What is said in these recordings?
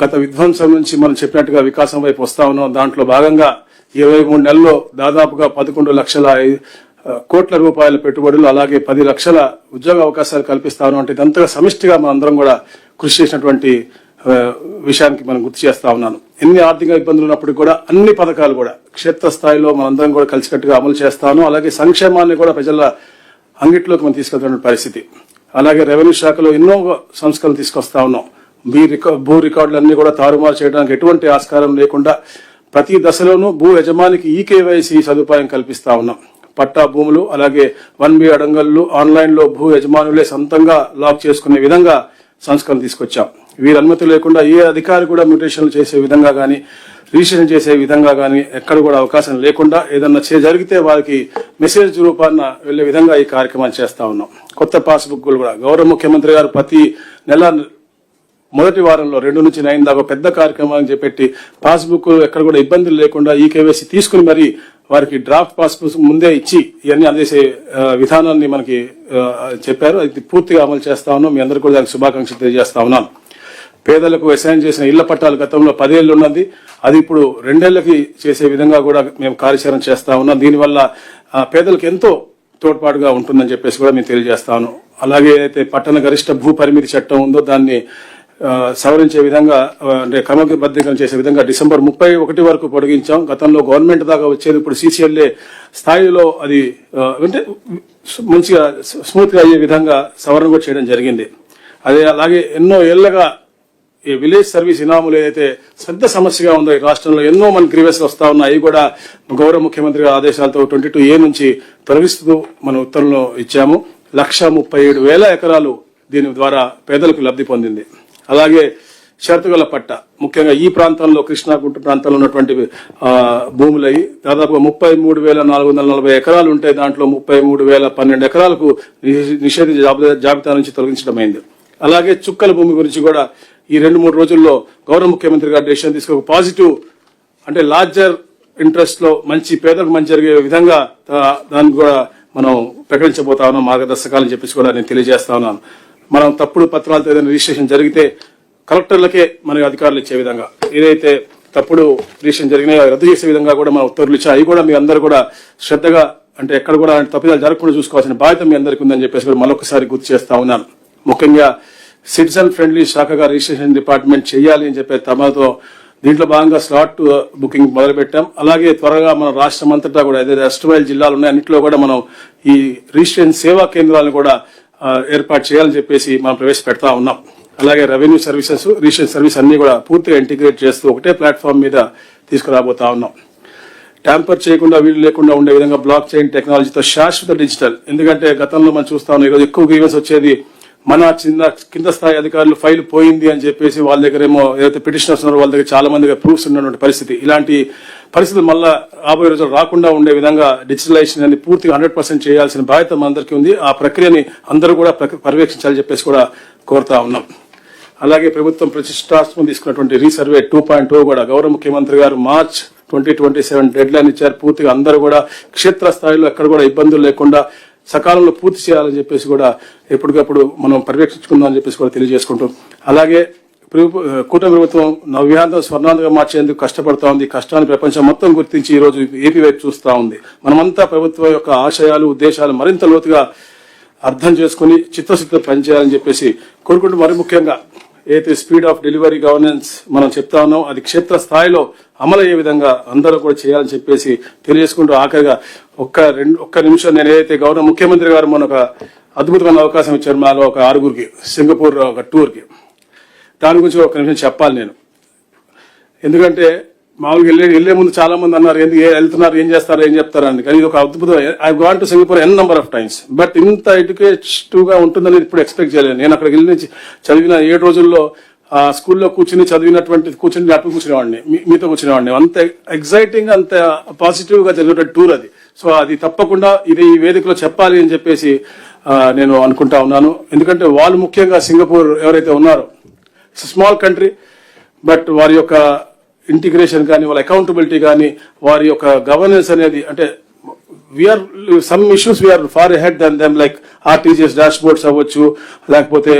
గత విధ్వంసం నుంచి మనం చెప్పినట్టుగా వికాసం వైపు వస్తా ఉన్నాం. దాంట్లో భాగంగా 23 నెలల్లో దాదాపుగా 11 లక్షల కోట్ల రూపాయల పెట్టుబడులు, అలాగే 10 లక్షల ఉద్యోగ అవకాశాలు కల్పిస్తాను అంటే ఇదంతా సమిష్టిగా మనందరం కూడా కృషి చేసినటువంటి విషయానికి మనం గుర్తు చేస్తా ఉన్నాను. ఎన్ని ఆర్థిక ఇబ్బందులు ఉన్నప్పటికీ కూడా అన్ని పథకాలు కూడా క్షేత్రస్థాయిలో మనందరం కూడా కలిసికట్టుగా అమలు చేస్తాను. అలాగే సంక్షేమాన్ని కూడా ప్రజల అంగిట్లోకి మనం తీసుకెళ్తున్న పరిస్థితి. అలాగే రెవెన్యూ శాఖలో ఎన్నో సంస్కరణలు తీసుకొస్తా ఉన్నాం. భూ రికార్డులన్నీ కూడా తారుమారు చేయడానికి ఎటువంటి ఆస్కారం లేకుండా ప్రతి దశలోనూ భూ యజమానికి ఈకేవైసీ సదుపాయం కల్పిస్తా ఉన్నాం. పట్టా భూములు, అలాగే 1B అడంగళ్ళు ఆన్లైన్ లో భూ యజమానులే సొంతంగా లాక్ చేసుకునే విధంగా సంస్కరణ తీసుకొచ్చాం. వీరి అనుమతి లేకుండా ఏ అధికారి కూడా మ్యూటేషన్లు చేసే విధంగా గానీ, రిజిస్ట్రేషన్ చేసే విధంగా గానీ ఎక్కడ కూడా అవకాశం లేకుండా ఏదన్నా జరిగితే వారికి మెసేజ్ రూపాన వెళ్లే విధంగా ఈ కార్యక్రమాలు చేస్తా ఉన్నాం. కొత్త పాస్బుక్లు కూడా గౌరవ ముఖ్యమంత్రి గారు ప్రతి నెల మొదటి వారంలో 2 నుంచి 9 దాకా పెద్ద కార్యక్రమాలను చేపట్టి పాస్బుక్ ఎక్కడ కూడా ఇబ్బందులు లేకుండా ఈకేవైసీ తీసుకుని మరి వారికి డ్రాఫ్ట్ పాస్బుక్ ముందే ఇచ్చి ఇవన్నీ అందేసే విధానాన్ని మనకి చెప్పారు. అది పూర్తిగా అమలు చేస్తా ఉన్నాం. మీ అందరికీ కూడా దానికి శుభాకాంక్షలు తెలియజేస్తా ఉన్నాను. పేదలకు అసైన్ చేసిన ఇళ్ల పట్టాలు గతంలో 10 ఏళ్లు ఉన్నది, అది ఇప్పుడు 2 ఏళ్లకి చేసే విధంగా కూడా మేము కార్యాచరణ చేస్తా ఉన్నాం. దీనివల్ల పేదలకు ఎంతో తోడ్పాటుగా ఉంటుందని చెప్పేసి కూడా మేము తెలియజేస్తాను. అలాగే అయితే పట్టణ గరిష్ట భూ పరిమితి చట్టం ఉందో దాన్ని సవరించే విధంగా అంటే క్రమబద్ధీకరణ చేసే విధంగా డిసెంబర్ 31 వరకు పొడిగించాం. గతంలో గవర్నమెంట్ దాకా వచ్చేది ఇప్పుడు CCLA స్థాయిలో అది అంటే మంచిగా స్మూత్ గా అయ్యే విధంగా సవరణ కూడా చేయడం జరిగింది. అదే అలాగే ఎన్నో ఏళ్లగా ఈ విలేజ్ సర్వీస్ ఇనాములు ఏదైతే పెద్ద సమస్యగా ఉందో ఈ రాష్ట్రంలో ఎన్నో మన గ్రీవెన్స్ వస్తా ఉన్నాయి. అవి కూడా గౌరవ ముఖ్యమంత్రి గారి ఆదేశాలతో 22A నుంచి తొలగిస్తూ మన ఉత్తర్వులు ఇచ్చాము. 137,000 ఎకరాలు దీని ద్వారా పేదలకు లబ్ధి పొందింది. అలాగే షరతుగల పట్ట ముఖ్యంగా ఈ ప్రాంతంలో కృష్ణా గుంట ప్రాంతంలో ఉన్నటువంటి భూములై దాదాపుగా 33,440 ఎకరాలు ఉంటే దాంట్లో 33,012 ఎకరాలకు నిషేధించే జాబితా నుంచి తొలగించడమైంది. అలాగే చుక్కల భూమి గురించి కూడా ఈ 2-3 రోజుల్లో గౌరవ ముఖ్యమంత్రి గారు డెసిషన్ తీసుకుని పాజిటివ్ అంటే లార్జర్ ఇంట్రెస్ట్ లో మంచి పేదలకు మంచి జరిగే విధంగా దాన్ని కూడా మనం ప్రకటించబోతా ఉన్నాం మార్గదర్శకాలని చెప్పేసి కూడా నేను తెలియజేస్తా ఉన్నాను. మనం తప్పుడు పత్రాలతో ఏదైనా రిజిస్ట్రేషన్ జరిగితే కలెక్టర్లకే మనకి అధికారులు ఇచ్చే విధంగా ఏదైతే తప్పుడు రిజిస్ట్రేషన్ జరిగినాయో రద్దు చేసే విధంగా కూడా మనం ఉత్తర్వులు ఇచ్చాం. అవి కూడా మీ అందరూ కూడా శ్రద్ధగా అంటే ఎక్కడ కూడా తప్పిదాలు జరగకుండా చూసుకోవాల్సిన బాధ్యత మీ అందరికీ ఉందని చెప్పేసి కూడా మరొకసారి గుర్తు చేస్తా ఉన్నాను. ముఖ్యంగా సిటిజన్ ఫ్రెండ్లీ శాఖగా రిజిస్ట్రేషన్ డిపార్ట్మెంట్ చేయాలి అని చెప్పే తమతో దీంట్లో భాగంగా స్లాట్ బుకింగ్ మొదలు పెట్టాం. అలాగే త్వరగా మన రాష్ట్రం అంతటా కూడా ఏదైతే అస్టమైల్ జిల్లాలు ఉన్నాయి అన్నింటిలో కూడా మనం ఈ రిజిస్ట్రేషన్ సేవా కేంద్రాలను కూడా ఏర్పాటు చేయాలని చెప్పేసి మనం ప్రవేశపెడతా ఉన్నాం. అలాగే రెవెన్యూ సర్వీసెస్, రిజిస్ట్రేషన్ సర్వీస్ అన్ని కూడా పూర్తిగా ఇంటిగ్రేట్ చేస్తూ ఒకటే ప్లాట్ఫామ్ మీద తీసుకురాబోతా ఉన్నాం. ట్యాంపర్ చేయకుండా వీలు లేకుండా ఉండే విధంగా బ్లాక్ చైన్ టెక్నాలజీతో శాశ్వత డిజిటల్. ఎందుకంటే గతంలో మనం చూస్తా ఉన్నాం ఈరోజు ఎక్కువ గ్రీవెన్స్ వచ్చేది మన కింద స్థాయి అధికారులు ఫైల్ పోయింది అని చెప్పేసి వాళ్ళ దగ్గర ఏమో ఏదైతే పిటిషనర్స్ ఉన్నారో వాళ్ళ దగ్గర చాలా మందిగా ప్రూఫ్స్ ఉన్నటువంటి పరిస్థితి. ఇలాంటి పరిస్థితులు మళ్ళా రాబోయే రోజులు రాకుండా ఉండే విధంగా డిజిటలైజేషన్ అనేది పూర్తిగా 100% చేయాల్సిన బాధ్యత మనందరికీ ఉంది. ఆ ప్రక్రియని అందరూ కూడా పర్యవేక్షించాలని చెప్పేసి కూడా కోరుతా ఉన్నాం. అలాగే ప్రభుత్వం ప్రతిష్టాత్మకం తీసుకున్నటువంటి రీసర్వే 2.0 కూడా గౌరవ ముఖ్యమంత్రి గారు మార్చ్ 2027 డెడ్ లైన్ ఇచ్చారు. పూర్తిగా అందరూ కూడా క్షేత్రస్థాయిలో ఎక్కడ కూడా ఇబ్బందులు లేకుండా సకాలంలో పూర్తి చేయాలని చెప్పేసి కూడా ఎప్పటికప్పుడు మనం పర్యవేక్షించుకుందాం అని చెప్పేసి కూడా తెలియజేసుకుంటాం. అలాగే కూటమి ప్రభుత్వం నవ్యాంధ్ర స్వర్ణాంధ్రగా మార్చేందుకు కష్టపడతా ఉంది. కష్టాన్ని ప్రపంచం మొత్తం గుర్తించి ఈ రోజు ఏపీ వైపు చూస్తా ఉంది. మనమంతా ప్రభుత్వం యొక్క ఆశయాలు, ఉద్దేశాలు మరింత లోతుగా అర్థం చేసుకుని చిత్తశుద్ధితో పనిచేయాలని చెప్పేసి కోరుకుంటూ మరి ముఖ్యంగా ఏదైతే స్పీడ్ ఆఫ్ డెలివరీ గవర్నెన్స్ మనం చెప్తా ఉన్నాం అది క్షేత్ర స్థాయిలో అమలయ్యే విధంగా అందరూ కూడా చేయాలని చెప్పేసి తెలియజేసుకుంటూ ఆఖరిగా ఒక్క నిమిషం నేను ఏదైతే గౌరవ ముఖ్యమంత్రి గారు మన ఒక అద్భుతమైన అవకాశం ఇచ్చారు మాలో ఒక 6గురికి సింగపూర్ ఒక టూర్కి, దాని గురించి ఒక నిమిషం చెప్పాలి నేను. ఎందుకంటే మామూలుగా వెళ్లే ముందు చాలా మంది అన్నారు ఎందుకు వెళ్తున్నారు ఏం చేస్తారు ఏం చెప్తారని, కానీ ఇది ఒక అద్భుతం. I gone to Singapore n number of times, but ఇంత ఎడ్యుకేటివ్ గా ఉంటుందని ఇప్పుడు ఎక్స్పెక్ట్ చేయలేదు. నేను అక్కడికి వెళ్ళి చదివిన 7 రోజుల్లో ఆ స్కూల్లో కూర్చుని చదివినటువంటి కూర్చుని అటు కూర్చునేవాడిని, మీతో కూర్చునేవాడిని. అంత ఎగ్జైటింగ్ అంత పాజిటివ్ గా జరిగిన టూర్ అది. సో అది తప్పకుండా ఇది ఈ వేదికలో చెప్పాలి అని చెప్పేసి నేను అనుకుంటా ఉన్నాను. ఎందుకంటే వాళ్ళు ముఖ్యంగా సింగపూర్ ఎవరైతే ఉన్నారో స్మాల్ కంట్రీ, బట్ వారి యొక్క ఇంటిగ్రేషన్ కానీ వాళ్ళ అకౌంటబిలిటీ కానీ వారి యొక్క గవర్నెన్స్ అనేది అంటే we are some issues we are far head than them like RTGS dashboards అవ్వచ్చు, లేకపోతే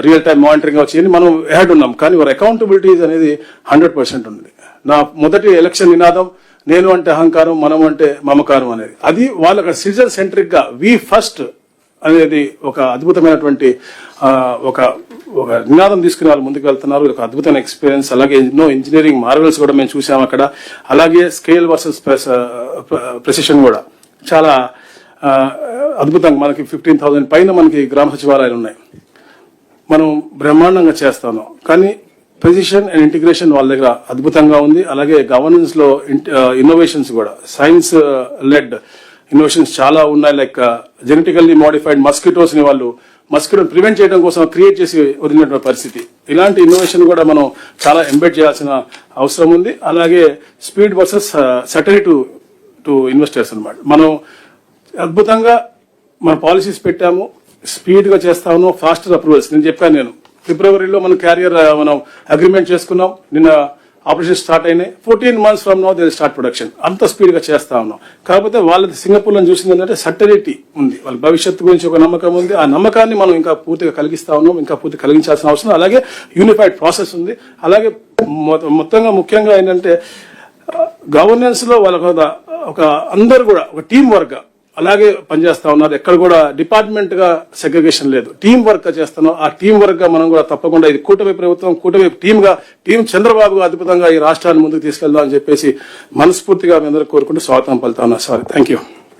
రియల్ టైమ్ మానిటరింగ్ అవ్వచ్చు, ఇవన్నీ మనం హెడ్ ఉన్నాం. కానీ వారి అకౌంటబిలిటీస్ అనేది 100% ఉంది. నా మొదటి ఎలక్షన్ నినాదం నేను అంటే అహంకారం, మనం అంటే మమకారం అనేది. అది వాళ్ళ సిటిజన్ సెంట్రిక్ గా వి ఫస్ట్ అనేది ఒక అద్భుతమైనటువంటి ఒక నినాదం తీసుకుని వాళ్ళు ముందుకు వెళ్తున్నారు. ఒక అద్భుతమైన ఎక్స్పీరియన్స్. అలాగే ఎన్నో ఇంజనీరింగ్ మార్వెల్స్ కూడా మేము చూసాం అక్కడ. అలాగే స్కేల్ వర్సెస్ ప్రెసిషన్ కూడా చాలా అద్భుతంగా మనకి 15,000 పైన మనకి గ్రామ సచివాలయాలు ఉన్నాయి. మనం బ్రహ్మాండంగా చేస్తాను. కానీ ప్రెసిషన్ అండ్ ఇంటిగ్రేషన్ వాళ్ళ దగ్గర అద్భుతంగా ఉంది. అలాగే గవర్నెన్స్ లో ఇన్నోవేషన్స్ కూడా సైన్స్ లెడ్ ఇన్నోవేషన్స్ చాలా ఉన్నాయి. లైక్ జెనెటికల్లీ మోడిఫైడ్ మస్కిటోస్ ని వాళ్ళు మస్కిటోని ప్రివెంట్ చేయడం కోసం క్రియేట్ చేసి వదిలినటువంటి పరిస్థితి. ఇలాంటి ఇన్నోవేషన్ కూడా మనం చాలా ఎంబెడ్ చేయాల్సిన అవసరం ఉంది. అలాగే స్పీడ్ వర్సెస్ సెటరీ టు ఇన్వెస్టర్స్ అన్నమాట. మనం అద్భుతంగా మన పాలసీస్ పెట్టాము, స్పీడ్ గా చేస్తాము, ఫాస్టర్ అప్రూవల్స్. నేను చెప్పాను, నేను ఫిబ్రవరిలో మనం క్యారియర్ మనం అగ్రిమెంట్ చేసుకున్నాం. నిన్న ఆపరేషన్ స్టార్ట్ అయినాయి. 14 months from now they start production. అంత స్పీడ్ గా చేస్తా ఉన్నాం. కాకపోతే వాళ్ళది సింగపూర్ లో చూసింది ఏంటంటే సర్టనిటీ ఉంది, వాళ్ళ భవిష్యత్తు గురించి ఒక నమ్మకం ఉంది. ఆ నమ్మకాన్ని మనం ఇంకా పూర్తిగా కలిగిస్తా ఉన్నాం, ఇంకా పూర్తిగా కలిగించాల్సిన అవసరం. అలాగే యూనిఫైడ్ ప్రాసెస్ ఉంది. అలాగే మొత్తంగా ముఖ్యంగా ఏంటంటే గవర్నెన్స్ లో వాళ్ళ ఒక అందరు కూడా ఒక టీం వర్క్ అలాగే పనిచేస్తా ఉన్నారు. ఎక్కడ కూడా డిపార్ట్మెంట్ గా సెగ్రిగేషన్ లేదు, టీం వర్క్ గా చేస్తున్నాం. ఆ టీం వర్క్ గా మనం కూడా తప్పకుండా ఇది కూటమి ప్రభుత్వం, కూటమి టీం చంద్రబాబు అద్భుతంగా ఈ రాష్ట్రాన్ని ముందుకు తీసుకెళ్దాం అని చెప్పేసి మనస్ఫూర్తిగా మీ అందరూ కోరుకుంటూ స్వాగతం పలుతా ఉన్నా. Sorry, thank you.